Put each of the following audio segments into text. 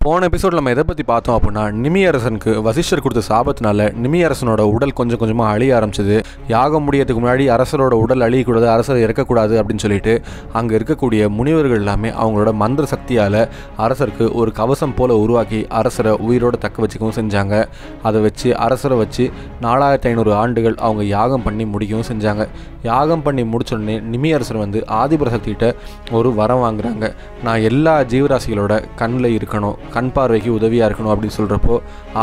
போன எபிசோட் நம்ம எதை பற்றி பார்த்தோம் அப்படின்னா, நிமி அரசனுக்கு வசிஷ்டர் கொடுத்த சாபத்தினால நிமி அரசனோட உடல் கொஞ்சம் கொஞ்சமாக அழிய ஆரம்பிச்சது. யாகம் முடியறதுக்கு முன்னாடி அரசரோட உடல் அழியக்கூடாது, அரசர் இறக்கக்கூடாது அப்படின்னு சொல்லிட்டு அங்கே இருக்கக்கூடிய முனிவர்கள் எல்லாமே அவங்களோட மந்திர சக்தியால் அரசருக்கு ஒரு கவசம் போல உருவாக்கி அரசரை உயிரோடு தக்க வச்சுக்கவும் செஞ்சாங்க. அதை வச்சு அரசரை வச்சு 4500 ஆண்டுகள் அவங்க யாகம் பண்ணி முடிக்கவும் செஞ்சாங்க. யாகம் பண்ணி முடிச்சோடனே நிமி அரசர் ஆதிபராசக்திகிட்ட ஒரு வரம் வாங்குறாங்க. நான் எல்லா ஜீவராசிகளோட கண்ணில் இருக்கணும், கண் பார்வைக்கு உதவியாக இருக்கணும் அப்படின்னு சொல்கிறப்போ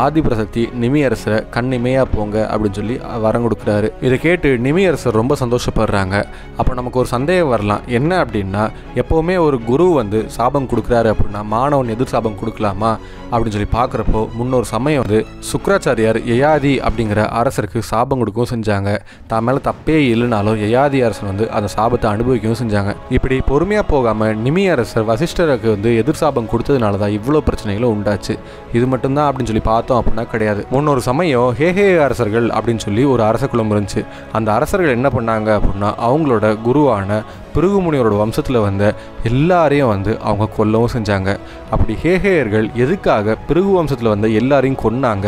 ஆதிபராசக்தி நிமி அரசரை கண் இமையாக போங்க அப்படின்னு சொல்லி வரம் கொடுக்குறாரு. இதை கேட்டு நிமி அரசர் ரொம்ப சந்தோஷப்படுறாங்க. அப்போ நமக்கு ஒரு சந்தேகம் வரலாம், என்ன அப்படின்னா, எப்போவுமே ஒரு குரு சாபம் கொடுக்குறாரு அப்படின்னா மாணவன் எதிர் சாபம் கொடுக்கலாமா அப்படின்னு சொல்லி பார்க்குறப்போ முன்னொரு சமயம் சுக்ராச்சாரியார் யயாதி அப்படிங்கிற அரசருக்கு சாபம் கொடுக்கவும் செஞ்சாங்க. தான் மேலே தப்பே இல்லைனாலும் யயாதி அரசர் அந்த சாபத்தை அனுபவிக்கவும் செஞ்சாங்க. இப்படி பொறுமையாக போகாமல் நிமி அரசர் வசிஷ்டருக்கு எதிர் சாபம் கொடுத்ததுனால தான் இவ்வளோ பிரச்சனைகளும் உண்டாச்சு. இது மட்டும்தான் அப்படின்னு சொல்லி பார்த்தோம் அப்படின்னா கிடையாது. முன்னொரு சமயம் ஹேஹே அரசர்கள் அப்படின்னு சொல்லி ஒரு அரச குலம் இருந்துச்சு. அந்த அரசர்கள் என்ன பண்ணாங்க அப்படின்னா, அவங்களோட குருவான பிருகு முனிவரோட வம்சத்தில் எல்லாரையும் அவங்க கொல்லவும் செஞ்சாங்க. அப்படி ஹேஹேயர்கள் எதுக்காக பிருகு வம்சத்தில் எல்லாரையும் கொன்னாங்க,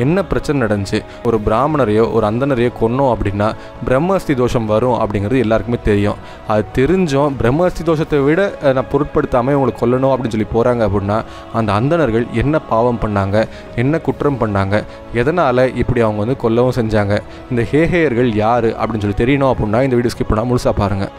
என்ன பிரச்சனை நடந்துச்சு, ஒரு பிராமணரையோ ஒரு அந்தனரையோ கொன்னோம் அப்படின்னா பிரம்மஹஸ்தி தோஷம் வரும் அப்படிங்கிறது எல்லாருக்குமே தெரியும். அது தெரிஞ்சும் பிரம்மஹஸ்தி தோஷத்தை விட நான் பொருட்படுத்தாமல் இவங்களை கொல்லணும் அப்படின்னு சொல்லி போகிறாங்க அப்படின்னா அந்த அந்தனர்கள் என்ன பாவம் பண்ணாங்க, என்ன குற்றம் பண்ணாங்க, எதனால் இப்படி அவங்க கொல்லவும் செஞ்சாங்க, இந்த ஹேஹேயர்கள் யார் அப்படின்னு சொல்லி தெரியணும் அப்படின்னா இந்த வீடியோ ஸ்கிப் பண்ணால் முழுசாக பாருங்கள்.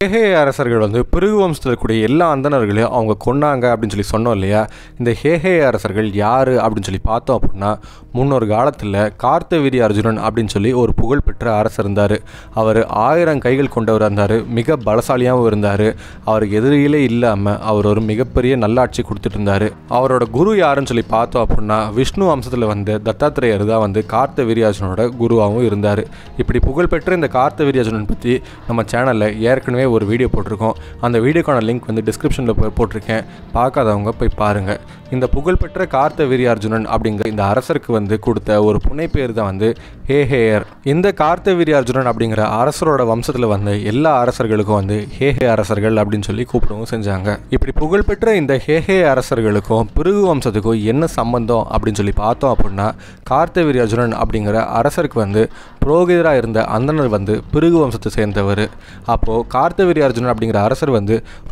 ஹேஹே அரசர்கள் பிருகு வம்சத்தில் இருக்கக்கூடிய எல்லா அந்தனர்களையும் அவங்க கொன்னாங்க அப்படின்னு சொல்லி சொன்னோம் இல்லையா. இந்த ஹேஹே அரசர்கள் யார் அப்படின்னு சொல்லி பார்த்தோம் அப்படின்னா, முன்னொரு காலத்தில் கார்த்தவீரிய அர்ஜுனன் அப்படின்னு சொல்லி ஒரு புகழ்பெற்ற அரசர் இருந்தார். அவர் 1000 கைகள் கொண்டவர் இருந்தார், மிக பலசாலியாகவும் இருந்தார். அவருக்கு எதிரிகளே இல்லாமல் அவர் ஒரு மிகப்பெரிய நல்லாட்சி கொடுத்துட்டு இருந்தார். அவரோட குரு யாருன்னு சொல்லி பார்த்தோம் அப்படின்னா, விஷ்ணு வம்சத்தில் தத்தாத்திரேயர் தான் கார்த்தவீரிய அர்ஜுனோட குருவாகவும் இருந்தார். இப்படி புகழ்பெற்ற இந்த கார்த்தவீரிய அர்ஜுனன் பற்றி நம்ம சேனலில் ஏற்கனவே ஒரு வீடியோ போட்டிருக்கோம். அந்த வீடியோக்கான லிங்க் டிஸ்கிரிப்ஷனில் போட்டிருக்கேன், பார்க்காதவங்க போய் பாருங்கள். இந்த புகழ்பெற்ற கார்த்தவீரிய அர்ஜுனன் அப்படிங்கிற இந்த அரசருக்கு கொடுத்த ஒரு புனை பேர் தான் ஹேஹேயர். இந்த கார்த்தவீரிய அர்ஜுனன் அப்படிங்கிற அரசரோட வம்சத்தில் எல்லா அரசர்களுக்கும் ஹேஹே அரசர்கள் அப்படின்னு சொல்லி கூப்பிடவும் செஞ்சாங்க. இப்படி புகழ்பெற்ற இந்த ஹேஹே அரசர்களுக்கும் பிருகு வம்சத்துக்கும் என்ன சம்பந்தம் அப்படின்னு சொல்லி பார்த்தோம் அப்படின்னா, கார்த்தவீரிய அர்ஜுனன் அப்படிங்கிற அரசருக்கு புரோகிதராக இருந்த அந்தனர் பிருகு வம்சத்தை சேர்ந்தவர். அப்போது கார்த்தவீரிய அர்ஜுனன் அப்படிங்கிற அரசர்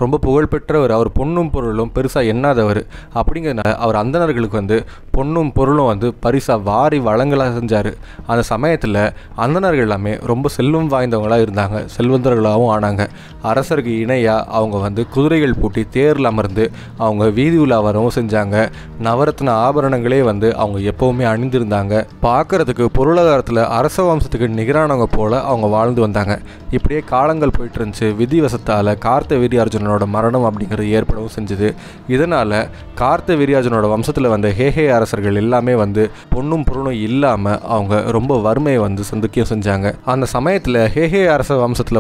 ரொம்ப புகழ்பெற்றவர், அவர் பொன்னும் பொருளும் பெருசாக எண்ணாதவர். அப்படிங்கிறதுனால அவர் அந்தனர்களுக்கு பொன்னும் பொருளும் பரிசாக வாரி வழங்கலாக செஞ்சார். அந்த சமயத்தில் அந்தனர்கள் எல்லாமே ரொம்ப செல்வம் வாய்ந்தவங்களாக இருந்தாங்க, செல்வந்தர்களாகவும் ஆனாங்க. அரசருக்கு இணையாக அவங்க குதிரைகள் பூட்டி தேரில் அமர்ந்து அவங்க வீதி உலா வரவும் செஞ்சாங்க. நவரத்ன ஆபரணங்களே அவங்க எப்போவுமே அணிந்திருந்தாங்க. பார்க்குறதுக்கு பொருளாதாரத்தில் அரச வம்சத்துக்கு நிகரானவங்க போல் அவங்க வாழ்ந்து வந்தாங்க. இப்படியே காலங்கள் போயிட்டு இருந்துச்சு. விதிவசத்தால் கார்த்தவீரிய அர்ஜுனனோட மரணம் அப்படிங்கிறது ஏற்படவும் செஞ்சுது. இதனால் கார்த்தவீரிய அர்ஜுனனோட வம்சத்தில் ஹேஹே அரசர்கள் எல்லாமே பொன்னும் பொருளும் இல்லாமல் அவங்க ரொம்ப வறுமையை சந்திக்கவும் செஞ்சாங்க. அந்த சமயத்தில் ஹேஹே அரச வம்சத்தில்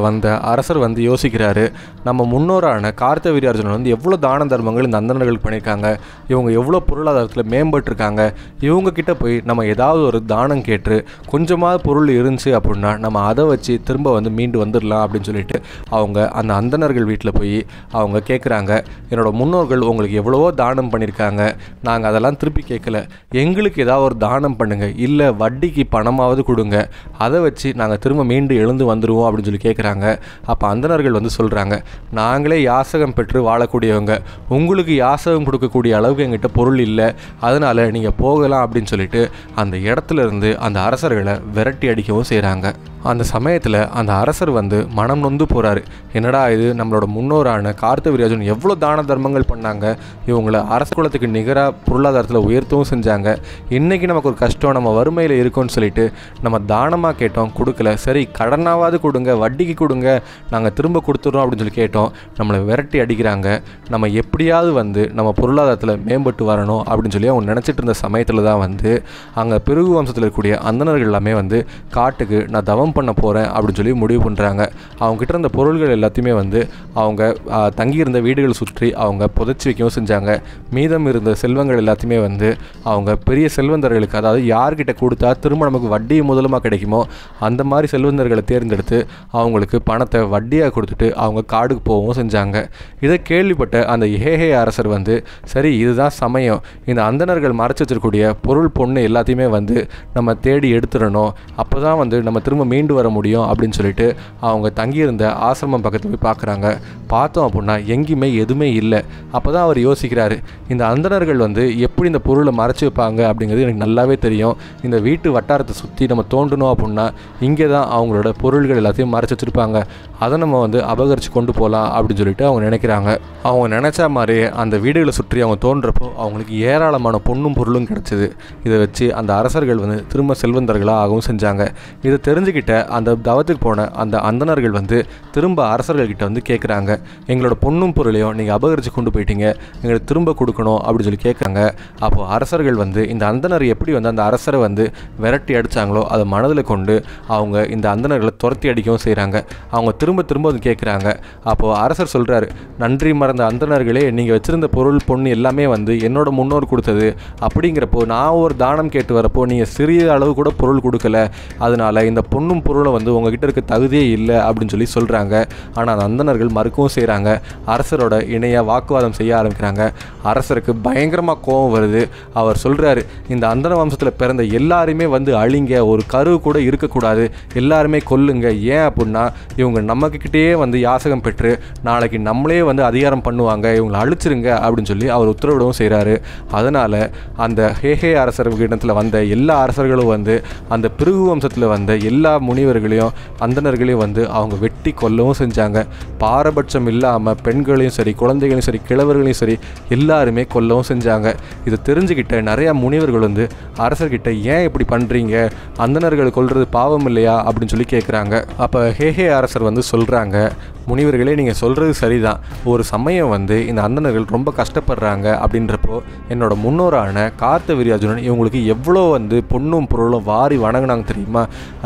அரசர் யோசிக்கிறாரு, நம்ம முன்னோரான கார்த்தவீரிய அர்ஜுனன் எவ்வளோ தான தர்மங்கள் இந்த அந்தனர்களுக்கு பண்ணியிருக்காங்க, இவங்க எவ்வளோ பொருளாதாரத்தில் மேம்பட்டுருக்காங்க, இவங்க கிட்ட போய் நம்ம ஏதாவது ஒரு தானம் கேட்டு கொஞ்சமாவது பொருள் இருந்துச்சு அப்படின்னா நம்ம அதை வச்சு திரும்ப மீண்டு வந்துடலாம் அப்படின்னு சொல்லிட்டு அவங்க அந்த அந்தனர்கள் வீட்டில் போய் அவங்க கேட்குறாங்க, என்னோட முன்னோர்கள் உங்களுக்கு எவ்வளவோ தானம் பண்ணியிருக்காங்க, நாங்கள் அதெல்லாம் திருப்பி கேட்கல, எங்களுக்கு ஏதாவது ஒரு தானம் பண்ணுங்கள், இல்லை வட்டிக்கு பணமாவது கொடுங்க, அதை வச்சு நாங்கள் திரும்ப மீண்டு எழுந்து வந்துடுவோம் அப்படின்னு சொல்லி கேட்குறாங்க. அப்போ அந்தனர்கள் சொல்கிறாங்க, நாங்களே யாசகம் பெற்று வாழக்கூடியவங்க, உங்களுக்கு யாசகம் கொடுக்கக்கூடிய அளவுக்கு எங்கிட்ட பொருள் இல்லை, அதனால் நீங்கள் போகலாம் அப்படின்னு சொல்லிட்டு அந்த இடத்துல இருந்து அந்த அரசர்களை விரட்டி அடிக்கவும் செய்கிறாங்க. அந்த சமயத்தில் அந்த அரசர் மனம் நொந்து போகிறாரு. என்னடா இது, நம்மளோட முன்னோரான கார்த்தவீர்யார்ஜுனன் எவ்வளோ தான தர்மங்கள் பண்ணாங்க, இவங்களை அரச குலத்துக்கு நிகராக பொருளாதாரத்தில் உயர்த்தவும் செஞ்சாங்க. இன்றைக்கி நமக்கு ஒரு கஷ்டம், நம்ம வறுமையில் இருக்கோன்னு சொல்லிட்டு நம்ம தானமாக கேட்டோம், கொடுக்கல. சரி கடனாவது கொடுங்க, வட்டிக்கு கொடுங்க, நாங்கள் திரும்ப கொடுத்துட்றோம் அப்படின்னு சொல்லி கேட்டோம். நம்மளை விரட்டி அடிக்கிறாங்க. நம்ம எப்படியாவது வந்து நம்ம பொருளாதாரத்தில் மேம்பட்டு வரணும் அப்படின்னு சொல்லி அவங்க நினச்சிட்டு இருந்த சமயத்தில் தான் வந்து அங்கே பிருகு வம்சத்தில் இருக்கக்கூடிய அந்தணர்கள் எல்லாமே வந்து காட்டுக்கு நான் தவம் பண்ண போகிறேன் அப்படின்னு சொல்லி முடிவு பண்ணுறாங்க. அவங்ககிட்ட இருந்த பொருள்கள் எல்லாத்தையுமே வந்து அவங்க தங்கியிருந்த வீடுகளை சுற்றி அவங்க புதைச்சி வைக்கவும் செஞ்சாங்க. மீதம் இருந்த செல்வங்கள் எல்லாத்தையுமே வந்து அவங்க பெரிய செல்வந்தர்களுக்கு, அதாவது யார்கிட்ட கொடுத்தா திரும்ப நமக்கு வட்டி முதலமாக கிடைக்குமோ அந்த மாதிரி செல்வந்தர்களை தேர்ந்தெடுத்து அவங்களுக்கு பணத்தை வட்டியாக கொடுத்துட்டு அவங்க காடுக்கு போகவும் செஞ்சாங்க. இதை கேள்விப்பட்ட அந்த ஹேஹே அரசர் வந்து சரி இதுதான் சமயம், இந்த அந்தணர்கள் மறைச்சி வச்சிருக்கக்கூடிய பொருள் பொண்ணு எல்லாத்தையுமே வந்து நம்ம தேடி எடுத்துடணும், அப்போ தான் வந்து நம்ம திரும்ப மீண்டு வர முடியும் அப்படின்னு சொல்லிட்டு அவங்க தங்கியிருந்த ஆசிரமம் பக்கத்தில் போய் பார்க்குறாங்க. பார்த்தோம் அப்படின்னா எங்கேயுமே எதுவுமே இல்லை. அப்போ தான் அவர் யோசிக்கிறாரு, இந்த அந்தணர்கள் வந்து எப்படி இந்த பொருளை மறைச்சி வைப்பாங்க அப்படிங்கிறது எனக்கு நல்லாவே தெரியும். இந்த வீட்டு வட்டாரத்தை சுற்றி நம்ம தோண்டணும் அப்படின்னா இங்கே தான் அவங்களோட பொருள்கள் எல்லாத்தையும் மறைச்சி வச்சுருப்பாங்க, அதை நம்ம வந்து அபகரித்து கொண்டு போகலாம் அப்படின்னு சொல்லிட்டு அவங்க நினைக்கிறாங்க. அவங்க நினச்சா மாதிரி அந்த வீடுகளை சுற்றி அவங்க தோன்றப்போ அவங்களுக்கு ஏராளமான பொண்ணும் பொருளும் கிடச்சிது. இதை வச்சு அந்த அரசர்கள் வந்து திரும்ப செல்வந்தர்களாக ஆகவும் செஞ்சாங்க. இதை தெரிஞ்சுக்கிட்ட அந்த தவத்துக்கு போன அந்த அந்தணர்கள் வந்து திரும்ப அரசர்கள்கிட்ட வந்து கேட்குறாங்க, எங்களோட பொண்ணும் பொருளையும் நீங்கள் அபகரித்து கொண்டு போயிட்டீங்க, எங்களுக்கு திரும்ப கொடுக்கணும் அப்படின்னு சொல்லி கேட்குறாங்க. அப்போது அரசர்கள் வந்து இந்த அந்தணர் எப்படி வந்து அந்த அரசரை வந்து விரட்டி அடித்தாங்களோ அதை மனதில் கொண்டு அவங்க இந்த அந்தணர்களை துரத்தி அடிக்கவும் செய்கிறாங்க. அவங்க திரும்ப வந்து கேட்குறாங்க. அப்போது அரசர் சொல்கிறாரு, நன்றி மறந்த அந்தணர்களே, நீங்கள் வச்சுருந்த பொருள் பொண்ணு எல்லாமே வந்து என்னோட முன்னோர் கொடுத்தது, அப்படிங்கிறப்போ நான் ஒரு தானம் கேட்டு வரப்போ நீங்கள் சிறிய அளவு கூட பொருள் கொடுக்கல, அதனால் இந்த பொண்ணும் பொருளும் வந்து உங்ககிட்ட இருக்க தகுதியே இல்லை அப்படின்னு சொல்லி சொல்கிறாங்க. ஆனால் அந்த அந்தணர்கள் மறுக்கவும் செய்கிறாங்க. அரசரோட இணையாக வாக்குவாதம் செய்ய ஆரம்பிக்கிறாங்க. அரசருக்கு பயங்கரமாக கோபம் வருது. அவர் சொல்கிறாரு, இந்த அந்தண வம்சத்தில் பிறந்த எல்லாருமே வந்து அழிங்க, ஒரு கரு கூட இருக்கக்கூடாது, எல்லாருமே கொல்லுங்க. ஏன் அப்படின்னா இவங்க நம்மக்கிட்டேயே வந்து யாசகம் பெற்று நாளைக்கு நம்மளே வந்து அதிகாரம் பண்ணுவாங்க, இவங்களை அழிச்சிருங்க அப்படின்னு சொல்லி அவர் உத்தரவிடவும் செய்கிறாரு. அதனால் அந்த ஹேஹே அரசர் இடத்துல வந்த எல்லா அரசர்களும் வந்து அந்த பிருகு வம்சத்தில் வந்த எல்லா முனிவர்களையும் அந்தணர்களையும் வந்து அவங்க வெட்டி கொல்லவும் செஞ்சாங்க. பாரபட்சம் இல்லாமல் பெண்களையும் சரி, குழந்தைகளையும் சரி, கிழவர்களையும் சரி எல்லாருமே கொல்லவும் செஞ்சாங்க. இதை தெரிஞ்சுக்கிட்ட நிறையா முனிவர்கள் வந்து அரசர்கிட்ட ஏன் இப்படி பண்ணுறீங்க, அந்தணர்களை கொல்றது பாவம் இல்லையா அப்படின்னு சொல்லி கேட்குறாங்க. அப்போ ஹேஹே அரசர் வந்து சொல்கிறாங்க, முனிவர்களே நீங்கள் சொல்கிறது சரிதான், ஒரு சமயம் வந்து இந்த அந்தணர்கள் ரொம்ப கஷ்டப்படுறாங்க, அப்படின்றப்போ என்னோட முன்னோரான கார்த்தவீர்யார்ஜுனன் இவங்களுக்கு எவ்வளோ வந்து பொண்ணும் பொருளும் வாரி வணங்கினாங்க தெரியுமா,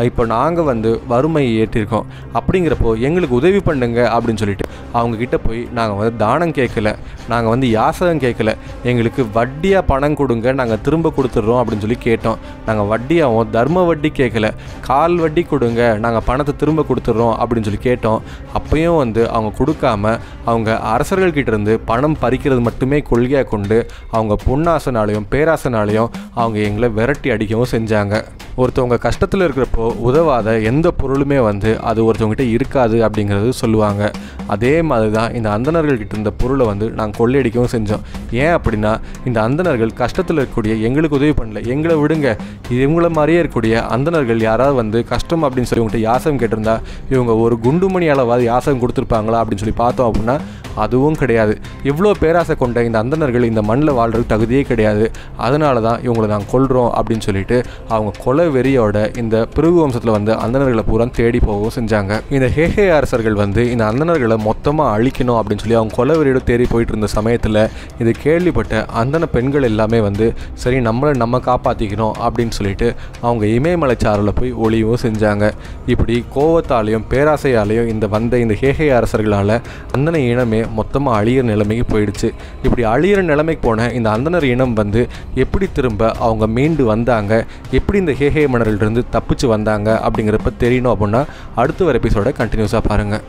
இப்போ நாங்கள் வந்து வறுமையை ஏற்றிருக்கோம், அப்படிங்கிறப்போ எங்களுக்கு உதவி பண்ணுங்க அப்படின்னு சொல்லிட்டு அவங்கக்கிட்ட போய் நாங்கள் வந்து தானம் கேட்கல, நாங்கள் வந்து யாசகம் கேட்கல, எங்களுக்கு வட்டியாக பணம் கொடுங்க, நாங்கள் திரும்ப கொடுத்துட்றோம் அப்படின்னு சொல்லி கேட்டோம். நாங்கள் வட்டியாகவும் தர்ம வட்டி கேட்கல, கால் வட்டி கொடுங்க, நாங்கள் பணத்தை திரும்ப கொடுத்துட்றோம் அப்படின்னு சொல்லி கேட்டோம். அப்பயும் வந்து அவங்க கொடுக்காம அவங்க அரசர்கள்கிட்ட இருந்து பணம் பறிக்கிறது மட்டுமே கொள்கையாக கொண்டு அவங்க பொன்னாசனாலையும் பேராசனாலையும் அவங்க எங்களை விரட்டி அடிக்கவும் செஞ்சாங்க. ஒருத்தவங்க கஷ்டத்தில் இருக்கிறப்போ உதவாத எந்த பொருளுமே வந்து அது ஒருத்தவங்ககிட்ட இருக்காது அப்படிங்கிறது சொல்லுவாங்க. அதே மாதிரி தான் இந்த அந்தணர்கள்கிட்ட இருந்த பொருளை வந்து நாங்கள் கொள்ளையடிக்கவும் செஞ்சோம். ஏன் அப்படின்னா இந்த அந்தணர்கள் கஷ்டத்தில் இருக்கக்கூடிய எங்களுக்கு உதவி பண்ணல, எங்களை விடுங்க, இவங்கள மாதிரியே இருக்கக்கூடிய அந்தணர்கள் யாராவது வந்து கஷ்டம் அப்படின்னு சொல்லி இவங்ககிட்ட யாசகம் கேட்டிருந்தா இவங்க ஒரு குண்டுமணி அளவாவது யாசகம் கொடுத்துருப்பாங்களா அப்படின்னு சொல்லி பார்த்தோம் அப்படின்னா அதுவும் கிடையாது. இவ்வளோ பேராசை கொண்ட இந்த அந்தணர்கள் இந்த மண்ணில் வாழ்றதுக்கு தகுதியே கிடையாது, அதனால தான் இவங்களை நாங்கள் கொல்றோம் அப்படின்னு சொல்லிட்டு அவங்க கொலை வெறியோட இந்த பிருகு வம்சத்தில் வந்து அந்தணர்களை பூரா தேடி போகவும் செஞ்சாங்க. இந்த ஹேஹே அரசர்கள் வந்து இந்த அந்தணர்களை மொத்தமாக அழிக்கணும் அப்படின்னு சொல்லி அவங்க கொலை வெறியோட தேடி போயிட்டு இருந்த சமயத்தில் இது கேள்விப்பட்ட அந்தன பெண்கள் எல்லாமே வந்து சரி நம்மளை நம்ம காப்பாற்றிக்கணும் அப்படின்னு சொல்லிட்டு அவங்க இமயமலைச்சாரில் போய் ஒளியவும் செஞ்சாங்க. இப்படி கோவத்தாலையும் பேராசையாலையும் இந்த ஹேஹே அரசர்களால் அந்தன இனமே மொத்தமாக அழியிற நிலைமைக்கு போயிடுச்சு. இப்படி அழியிற நிலைமைக்கு போன இந்த அந்தனர் இனம் வந்து எப்படி திரும்ப அவங்க மீண்டு வந்தாங்க, எப்படி இந்த ஹேஹே மன்னர்களிருந்து தப்பிச்சு வந்தாங்க அப்படிங்கிறப்ப தெரியணும் அப்படின்னா அடுத்த ஒரு எபிசோட கண்டினியூஸாக பாருங்கள்.